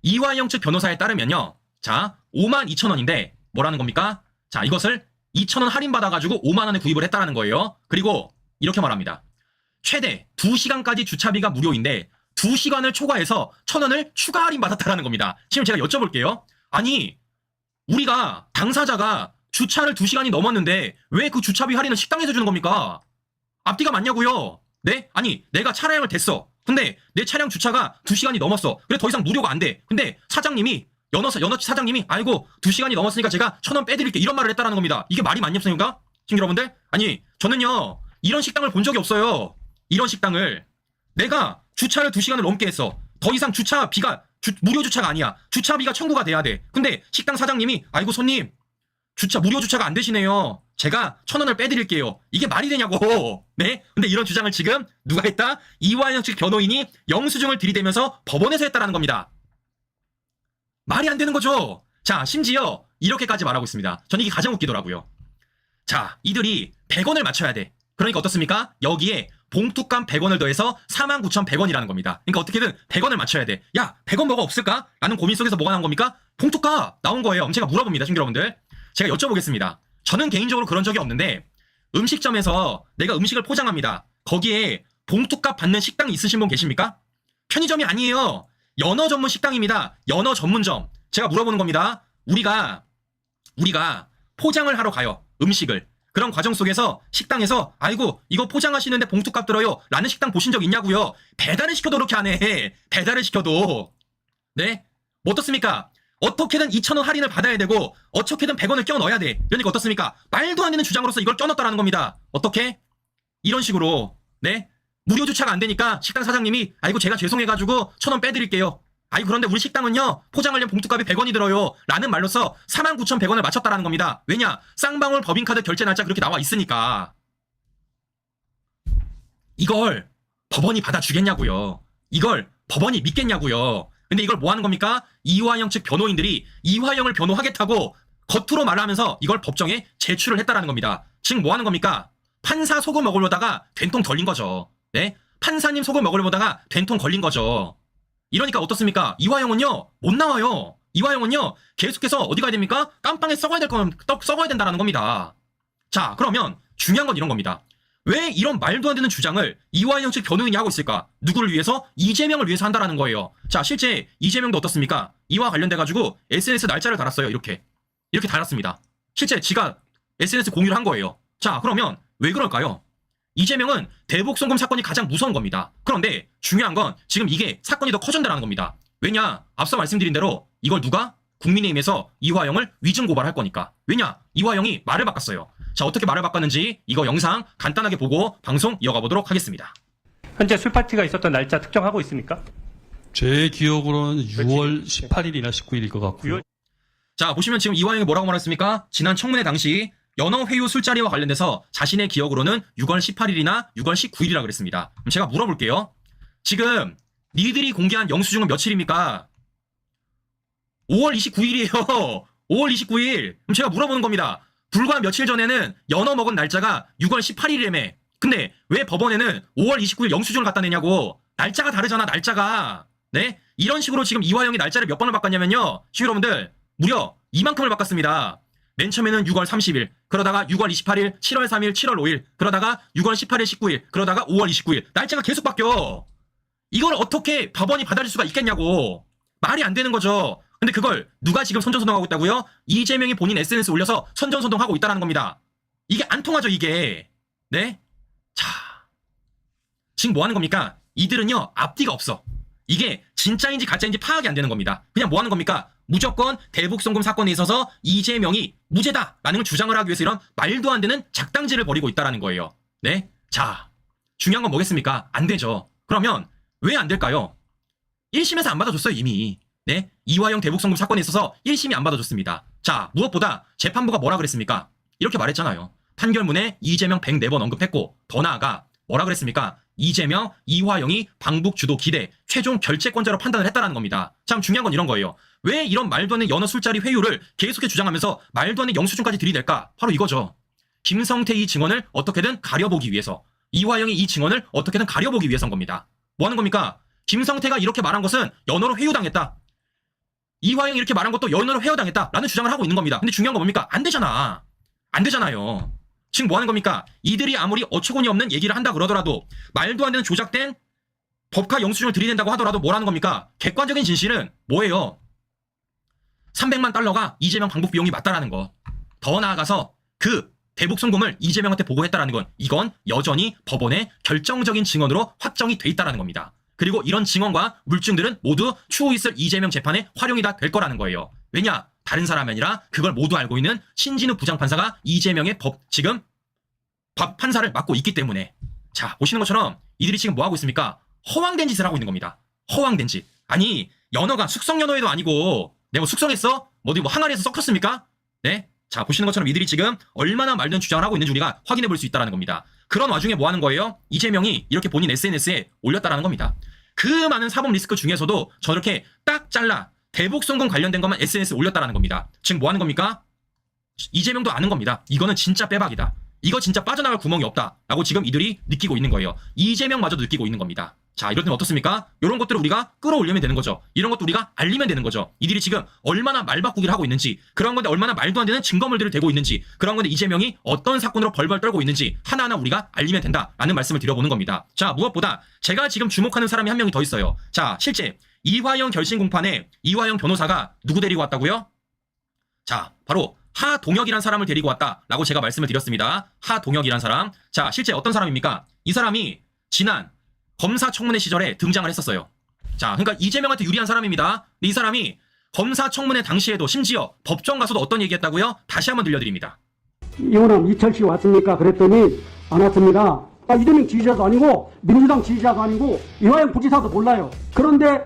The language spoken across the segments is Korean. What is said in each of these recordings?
이화영 측 변호사에 따르면요. 자, 52,000원인데 뭐라는 겁니까? 자, 이것을 2,000원 할인받아가지고 5만 원에 구입을 했다라는 거예요. 그리고 이렇게 말합니다. 최대 2시간까지 주차비가 무료인데 2시간을 초과해서 1,000원을 추가 할인받았다라는 겁니다. 지금 제가 여쭤볼게요. 아니, 우리가 당사자가 주차를 2시간이 넘었는데 왜 그 주차비 할인을 식당에서 주는 겁니까? 앞뒤가 맞냐고요? 네? 아니, 내가 차량을 댔어. 근데 내 차량 주차가 2시간이 넘었어. 그래 더 이상 무료가 안 돼. 근데 사장님이 연어치 사장님이 아이고 2시간이 넘었으니까 제가 1,000원 빼드릴게 이런 말을 했다라는 겁니다. 이게 말이 맞냐습니까? 지금 여러분들? 아니 저는요 이런 식당을 본 적이 없어요. 이런 식당을 내가 주차를 2시간을 넘게 했어. 더 이상 주차비가 무료 주차가 아니야. 주차비가 청구가 돼야 돼. 근데 식당 사장님이 아이고 손님 무료 주차가 안 되시네요. 제가 1,000원을 빼드릴게요. 이게 말이 되냐고. 네? 근데 이런 주장을 지금 누가 했다? 이화영 측 변호인이 영수증을 들이대면서 법원에서 했다라는 겁니다. 말이 안 되는 거죠. 자, 심지어 이렇게까지 말하고 있습니다. 전 이게 가장 웃기더라고요. 자, 이들이 100원을 맞춰야 돼. 그러니까 어떻습니까? 여기에 봉투값 100원을 더해서 49,100원이라는 겁니다. 그러니까 어떻게든 100원을 맞춰야 돼. 야, 100원 뭐가 없을까? 라는 고민 속에서 뭐가 나온 겁니까? 봉투값 나온 거예요. 제가 물어봅니다. 친구 여러분들. 제가 여쭤보겠습니다. 저는 개인적으로 그런 적이 없는데 음식점에서 내가 음식을 포장합니다. 거기에 봉투값 받는 식당이 있으신 분 계십니까? 편의점이 아니에요. 연어 전문 식당입니다. 연어 전문점. 제가 물어보는 겁니다. 우리가 포장을 하러 가요. 음식을. 그런 과정 속에서 식당에서 아이고 이거 포장하시는데 봉투값 들어요. 라는 식당 보신 적 있냐고요. 배달을 시켜도 그렇게 안 해. 배달을 시켜도. 네? 뭐 어떻습니까? 어떻게든 2,000원 할인을 받아야 되고 어떻게든 100원을 껴 넣어야 돼. 그러니까 어떻습니까? 말도 안 되는 주장으로서 이걸 껴넣었다라는 겁니다. 어떻게? 이런 식으로. 네? 무료 주차가 안 되니까 식당 사장님이 아이고 제가 죄송해가지고 1,000원 빼드릴게요. 아이고 그런데 우리 식당은요 포장하려면 봉투값이 100원이 들어요. 라는 말로써 49,100원을 맞췄다라는 겁니다. 왜냐? 쌍방울 법인카드 결제 날짜 그렇게 나와 있으니까. 이걸 법원이 받아주겠냐고요. 이걸 법원이 믿겠냐고요. 근데 이걸 뭐 하는 겁니까? 이화영 측 변호인들이 이화영을 변호하겠다고 겉으로 말하면서 이걸 법정에 제출을 했다라는 겁니다. 지금 뭐 하는 겁니까? 판사 속을 먹으려다가 된통 걸린 거죠. 네? 판사님 속을 먹으려다가 된통 걸린 거죠. 이러니까 어떻습니까? 이화영은요 못 나와요. 이화영은요 계속해서 어디 가야 됩니까? 깜빵에 썩어야 될 거면 썩어야 된다는 겁니다. 자, 그러면 중요한 건 이런 겁니다. 왜 이런 말도 안 되는 주장을 이화영 측 변호인이 하고 있을까? 누구를 위해서? 이재명을 위해서 한다라는 거예요. 자, 실제 이재명도 어떻습니까? 이와 관련돼가지고 SNS 날짜를 달았어요. 이렇게 달았습니다. 실제 지가 SNS 공유를 한 거예요. 자, 그러면 왜 그럴까요? 이재명은 대북 송금 사건이 가장 무서운 겁니다. 그런데 중요한 건 지금 이게 사건이 더 커진다는 겁니다. 왜냐? 앞서 말씀드린 대로 이걸 누가? 국민의힘에서 이화영을 위증 고발할 거니까. 왜냐? 이화영이 말을 바꿨어요. 자, 어떻게 말을 바꿨는지 이거 영상 간단하게 보고 방송 이어가 보도록 하겠습니다. 현재 술파티가 있었던 날짜 특정하고 있습니까? 제 기억으로는 6월 18일이나 19일일 것 같고요. 자, 보시면 지금 이화영이 뭐라고 말했습니까? 지난 청문회 당시 연어회유 술자리와 관련돼서 자신의 기억으로는 6월 18일이나 6월 19일이라고 그랬습니다. 그럼 제가 물어볼게요. 지금 니들이 공개한 영수증은 며칠입니까? 5월 29일이에요. 5월 29일. 그럼 제가 물어보는 겁니다. 불과 며칠 전에는 연어 먹은 날짜가 6월 18일이라며. 근데 왜 법원에는 5월 29일 영수증을 갖다 내냐고. 날짜가 다르잖아, 날짜가. 네? 이런 식으로 지금 이화영이 날짜를 몇 번을 바꿨냐면요. 여러분들 무려 이만큼을 바꿨습니다. 맨 처음에는 6월 30일, 그러다가 6월 28일, 7월 3일, 7월 5일, 그러다가 6월 18일, 19일, 그러다가 5월 29일. 날짜가 계속 바뀌어. 이걸 어떻게 법원이 받아줄 수가 있겠냐고. 말이 안 되는 거죠. 근데 그걸 누가 지금 선전선동하고 있다고요? 이재명이 본인 SNS 올려서 선전선동하고 있다는 겁니다. 이게 안 통하죠, 이게. 네? 자, 지금 뭐 하는 겁니까? 이들은요, 앞뒤가 없어. 이게 진짜인지 가짜인지 파악이 안 되는 겁니다. 그냥 뭐 하는 겁니까? 무조건 대북송금 사건에 있어서 이재명이 무죄다라는 걸 주장을 하기 위해서 이런 말도 안 되는 작당질을 벌이고 있다는 거예요. 네? 자, 중요한 건 뭐겠습니까? 안 되죠. 그러면 왜 안 될까요? 1심에서 안 받아줬어요, 이미. 네? 이화영 대북송금 사건에 있어서 1심이 안 받아줬습니다. 자, 무엇보다 재판부가 뭐라 그랬습니까? 이렇게 말했잖아요. 판결문에 이재명 104번 언급했고, 더 나아가 뭐라 그랬습니까? 이재명, 이화영이 방북 주도 기대, 최종 결재권자로 판단을 했다는 겁니다. 참 중요한 건 이런 거예요. 왜 이런 말도 안 되는 연어 술자리 회유를 계속해 주장하면서 말도 안 되는 영수증까지 들이댈까? 바로 이거죠. 김성태 이 증언을 어떻게든 가려보기 위해서, 이화영이 이 증언을 어떻게든 가려보기 위해서인 겁니다. 뭐 하는 겁니까? 김성태가 이렇게 말한 것은 연어로 회유당했다. 이화영이 이렇게 말한 것도 연어로 회유당했다라는 주장을 하고 있는 겁니다. 근데 중요한 건 뭡니까? 안 되잖아. 안 되잖아요. 지금 뭐 하는 겁니까? 이들이 아무리 어처구니 없는 얘기를 한다 그러더라도 말도 안 되는 조작된 법카 영수증을 들이댄다고 하더라도 뭐라는 겁니까? 객관적인 진실은 뭐예요? 300만 달러가 이재명 방북 비용이 맞다라는 거. 더 나아가서 그 대북 송금을 이재명한테 보고했다라는 건 이건 여전히 법원의 결정적인 증언으로 확정이 돼 있다라는 겁니다. 그리고 이런 증언과 물증들은 모두 추후 있을 이재명 재판에 활용이 다 될 거라는 거예요. 왜냐? 다른 사람이 아니라 그걸 모두 알고 있는 신진우 부장판사가 이재명의 지금 판사를 맡고 있기 때문에. 자, 보시는 것처럼 이들이 지금 뭐 하고 있습니까? 허황된 짓을 하고 있는 겁니다. 허황된 짓. 아니, 연어가 숙성 연어에도 아니고 내가 뭐 숙성했어? 어디 뭐 항아리에서 썩혔습니까? 네? 자, 보시는 것처럼 이들이 지금 얼마나 말도 안 주장을 하고 있는지 우리가 확인해 볼 수 있다는 겁니다. 그런 와중에 뭐 하는 거예요? 이재명이 이렇게 본인 SNS에 올렸다라는 겁니다. 그 많은 사법 리스크 중에서도 저렇게 딱 잘라 대북 송금 관련된 것만 SNS에 올렸다라는 겁니다. 지금 뭐 하는 겁니까? 이재명도 아는 겁니다. 이거는 진짜 빼박이다. 이거 진짜 빠져나갈 구멍이 없다라고 지금 이들이 느끼고 있는 거예요. 이재명마저도 느끼고 있는 겁니다. 자, 이럴 때는 어떻습니까? 이런 것들을 우리가 끌어올리면 되는 거죠. 이런 것도 우리가 알리면 되는 거죠. 이들이 지금 얼마나 말바꾸기를 하고 있는지, 그런 건데 얼마나 말도 안 되는 증거물들을 대고 있는지, 그런 건데 이재명이 어떤 사건으로 벌벌 떨고 있는지 하나하나 우리가 알리면 된다라는 말씀을 드려보는 겁니다. 자, 무엇보다 제가 지금 주목하는 사람이 한 명이 더 있어요. 자, 실제 이화영 결심 공판에 이화영 변호사가 누구 데리고 왔다고요? 자, 바로 하동혁이란 사람을 데리고 왔다라고 제가 말씀을 드렸습니다. 하동혁이란 사람. 자, 실제 어떤 사람입니까? 이 사람이 지난 검사청문회 시절에 등장을 했었어요. 자, 그러니까 이재명한테 유리한 사람입니다. 근데 이 사람이 검사청문회 당시에도 심지어 법정 가서도 어떤 얘기했다고요? 다시 한번 들려드립니다. 이호남 이철 씨 왔습니까? 그랬더니 안 왔습니다. 이재명 지지자도 아니고 민주당 지지자도 아니고 이화영 부지사도 몰라요. 그런데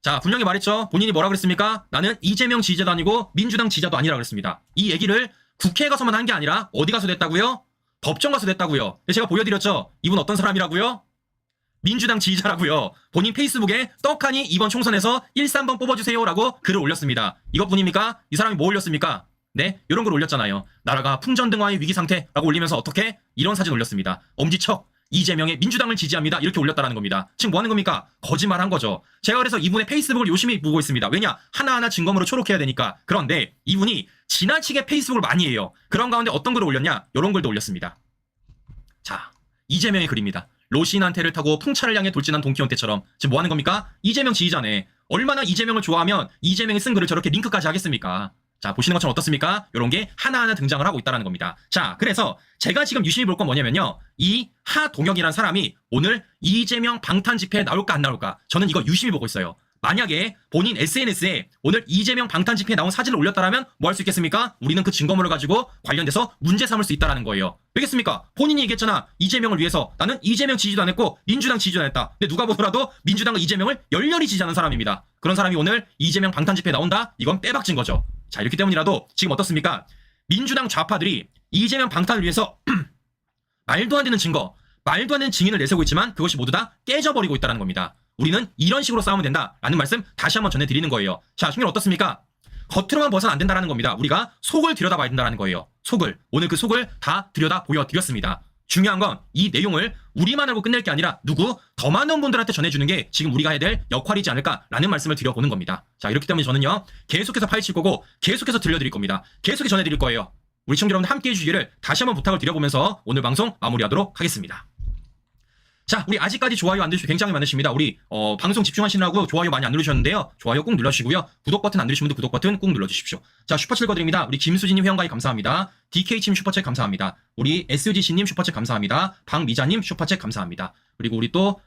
자, 분명히 말했죠. 본인이 뭐라 그랬습니까? 나는 이재명 지지자도 아니고 민주당 지지자도 아니라 그랬습니다. 이 얘기를 국회에 가서만 한 게 아니라 어디 가서 됐다고요? 법정 가서 됐다고요. 제가 보여드렸죠. 이분 어떤 사람이라고요? 민주당 지지자라고요. 본인 페이스북에 떡하니 이번 총선에서 1, 3번 뽑아주세요라고 글을 올렸습니다. 이것뿐입니까? 이 사람이 뭐 올렸습니까? 네, 이런 걸 올렸잖아요. 나라가 풍전등화의 위기 상태라고 올리면서 어떻게? 이런 사진 올렸습니다. 엄지척 이재명의 민주당을 지지합니다. 이렇게 올렸다라는 겁니다. 지금 뭐 하는 겁니까? 거짓말한 거죠. 제가 그래서 이분의 페이스북을 열심히 보고 있습니다. 왜냐? 하나하나 증거물을 초록해야 되니까. 그런데 이분이 지나치게 페이스북을 많이 해요. 그런 가운데 어떤 글을 올렸냐? 이런 글도 올렸습니다. 자, 이재명의 글입니다. 로신한테를 타고 풍차를 향해 돌진한 돈키혼테처럼. 지금 뭐 하는 겁니까? 이재명 지지자네. 얼마나 이재명을 좋아하면 이재명이 쓴 글을 저렇게 링크까지 하겠습니까? 자, 보시는 것처럼 어떻습니까? 이런 게 하나하나 등장을 하고 있다는 겁니다. 자, 그래서 제가 지금 유심히 볼 건 뭐냐면요. 이 하동혁이라는 사람이 오늘 이재명 방탄 집회에 나올까 안 나올까? 저는 이거 유심히 보고 있어요. 만약에 본인 SNS에 오늘 이재명 방탄 집회에 나온 사진을 올렸다라면 뭐 할 수 있겠습니까? 우리는 그 증거물을 가지고 관련돼서 문제 삼을 수 있다는 거예요. 왜겠습니까? 본인이 얘기했잖아. 이재명을 위해서 나는 이재명 지지도 안 했고 민주당 지지도 안 했다. 근데 누가 보더라도 민주당과 이재명을 열렬히 지지하는 사람입니다. 그런 사람이 오늘 이재명 방탄 집회에 나온다? 이건 빼박진 거죠. 자, 이렇기 때문이라도 지금 어떻습니까? 민주당 좌파들이 이재명 방탄을 위해서 말도 안 되는 증거, 말도 안 되는 증인을 내세우고 있지만 그것이 모두 다 깨져버리고 있다는 겁니다. 우리는 이런 식으로 싸우면 된다라는 말씀 다시 한번 전해드리는 거예요. 자, 형님 어떻습니까? 겉으로만 봐서는 안 된다는 겁니다. 우리가 속을 들여다봐야 된다는 거예요. 속을. 오늘 그 속을 다 들여다 보여드렸습니다. 중요한 건 이 내용을 우리만 알고 끝낼 게 아니라 누구 더 많은 분들한테 전해주는 게 지금 우리가 해야 될 역할이지 않을까라는 말씀을 드려보는 겁니다. 자, 이렇기 때문에 저는요. 계속해서 파헤칠 거고 계속해서 들려드릴 겁니다. 계속해서 전해드릴 거예요. 우리 시청자 여러분 함께해 주시기를 다시 한번 부탁을 드려보면서 오늘 방송 마무리하도록 하겠습니다. 자, 우리 아직까지 좋아요 안 누르시고 굉장히 많으십니다. 우리 방송 집중하시느라고 좋아요 많이 안 누르셨는데요. 좋아요 꼭 눌러주시고요. 구독 버튼 안 누르신 분들 구독 버튼 꼭 눌러주십시오. 자, 슈퍼챗 읽어드립니다. 우리 김수진님 회원가입 감사합니다. DK팀 슈퍼챗 감사합니다. 우리 SGC님 슈퍼챗 감사합니다. 박미자님 슈퍼챗 감사합니다. 그리고 우리 또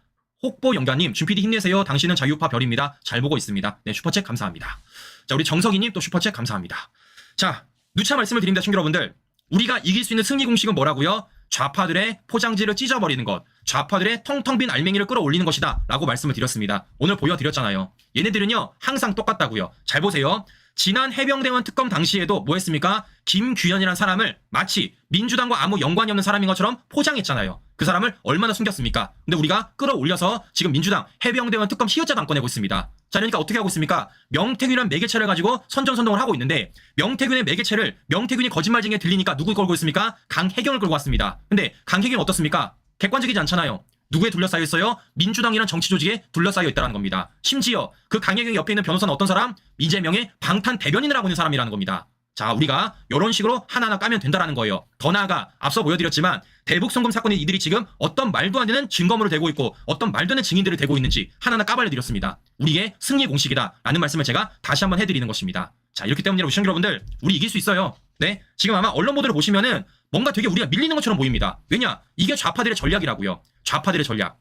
혹보 영가님 준PD 힘내세요. 당신은 자유파 별입니다. 잘 보고 있습니다. 네, 슈퍼챗 감사합니다. 자, 우리 정석이님 또 슈퍼챗 감사합니다. 자, 누차 말씀을 드립니다. 시청자 여러분들. 우리가 이길 수 있는 승리 공식은 뭐라고요? 좌파들의 포장지를 찢어버리는 것, 좌파들의 텅텅 빈 알맹이를 끌어올리는 것이다 라고 말씀을 드렸습니다. 오늘 보여드렸잖아요. 얘네들은요 항상 똑같다고요. 잘 보세요. 지난 해병대원 특검 당시에도 뭐 했습니까? 김규현이라는 사람을 마치 민주당과 아무 연관이 없는 사람인 것처럼 포장했잖아요. 그 사람을 얼마나 숨겼습니까? 근데 우리가 끌어올려서 지금 민주당 해병대원 특검 시효자도 안 꺼내고 있습니다. 자, 그러니까 어떻게 하고 있습니까? 명태균이라는 매개체를 가지고 선전선동을 하고 있는데 명태균의 매개체를 명태균이 거짓말쟁이에 들리니까 누구 걸고 있습니까? 강혜경을 끌고 왔습니다. 근데 강혜경이 어떻습니까? 객관적이지 않잖아요. 누구에 둘러싸여 있어요? 민주당이란 정치 조직에 둘러싸여 있다는 겁니다. 심지어 그 강혜경이 옆에 있는 변호사는 어떤 사람? 이재명의 방탄 대변인을 하고 있는 사람이라는 겁니다. 자, 우리가 이런 식으로 하나하나 까면 된다는 거예요. 더 나아가 앞서 보여드렸지만 대북 송금 사건에 이들이 지금 어떤 말도 안 되는 증거물을 대고 있고 어떤 말도 안 되는 증인들을 대고 있는지 하나하나 까발려드렸습니다. 우리의 승리 공식이다라는 말씀을 제가 다시 한번 해드리는 것입니다. 자, 이렇기 때문에 시청자 여러분들, 우리 이길 수 있어요. 네, 지금 아마 언론 보도를 보시면은 뭔가 되게 우리가 밀리는 것처럼 보입니다. 왜냐? 이게 좌파들의 전략이라고요. 좌파들의 전략.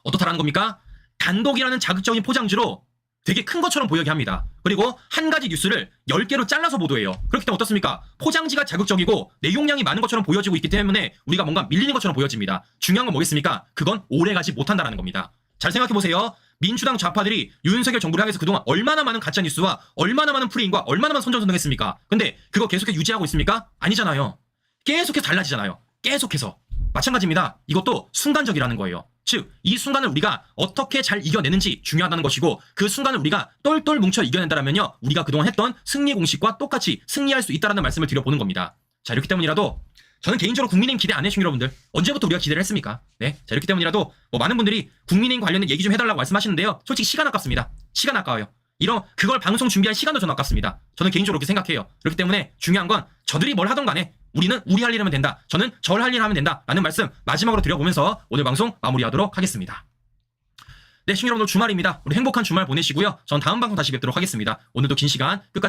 어떻다라는 겁니까? 단독이라는 자극적인 포장지로 되게 큰 것처럼 보이게 합니다. 그리고 한 가지 뉴스를 10개로 잘라서 보도해요. 그렇기 때문에 어떻습니까? 포장지가 자극적이고 내용량이 많은 것처럼 보여지고 있기 때문에 우리가 뭔가 밀리는 것처럼 보여집니다. 중요한 건 뭐겠습니까? 그건 오래가지 못한다는 겁니다. 잘 생각해보세요. 민주당 좌파들이 윤석열 정부를 향해서 그동안 얼마나 많은 가짜뉴스와 얼마나 많은 프레임과 얼마나 많은 선전선동했습니까? 근데 그거 계속해서 유지하고 있습니까? 아니잖아요. 계속해서 달라지잖아요. 계속해서. 마찬가지입니다. 이것도 순간적이라는 거예요. 즉, 이 순간을 우리가 어떻게 잘 이겨내는지 중요하다는 것이고, 그 순간을 우리가 똘똘 뭉쳐 이겨낸다면요, 우리가 그동안 했던 승리 공식과 똑같이 승리할 수 있다는 말씀을 드려보는 겁니다. 자, 이렇기 때문이라도 저는 개인적으로 국민의힘 기대 안 해주신 여러분들, 언제부터 우리가 기대를 했습니까? 네, 자, 이렇기 때문이라도 많은 분들이 국민의힘 관련된 얘기 좀 해달라고 말씀하시는데요, 솔직히 시간 아깝습니다. 시간 아까워요. 그걸 방송 준비할 시간도 좀 아깝습니다. 저는 개인적으로 그렇게 생각해요. 그렇기 때문에 중요한 건 저들이 뭘 하던 간에 우리는 우리 할 일 하면 된다. 저는 절 할 일 하면 된다. 라는 말씀 마지막으로 드려보면서 오늘 방송 마무리하도록 하겠습니다. 네, 시청자 여러분들, 주말입니다. 우리 행복한 주말 보내시고요. 전 다음 방송 다시 뵙도록 하겠습니다. 오늘도 긴 시간 끝까지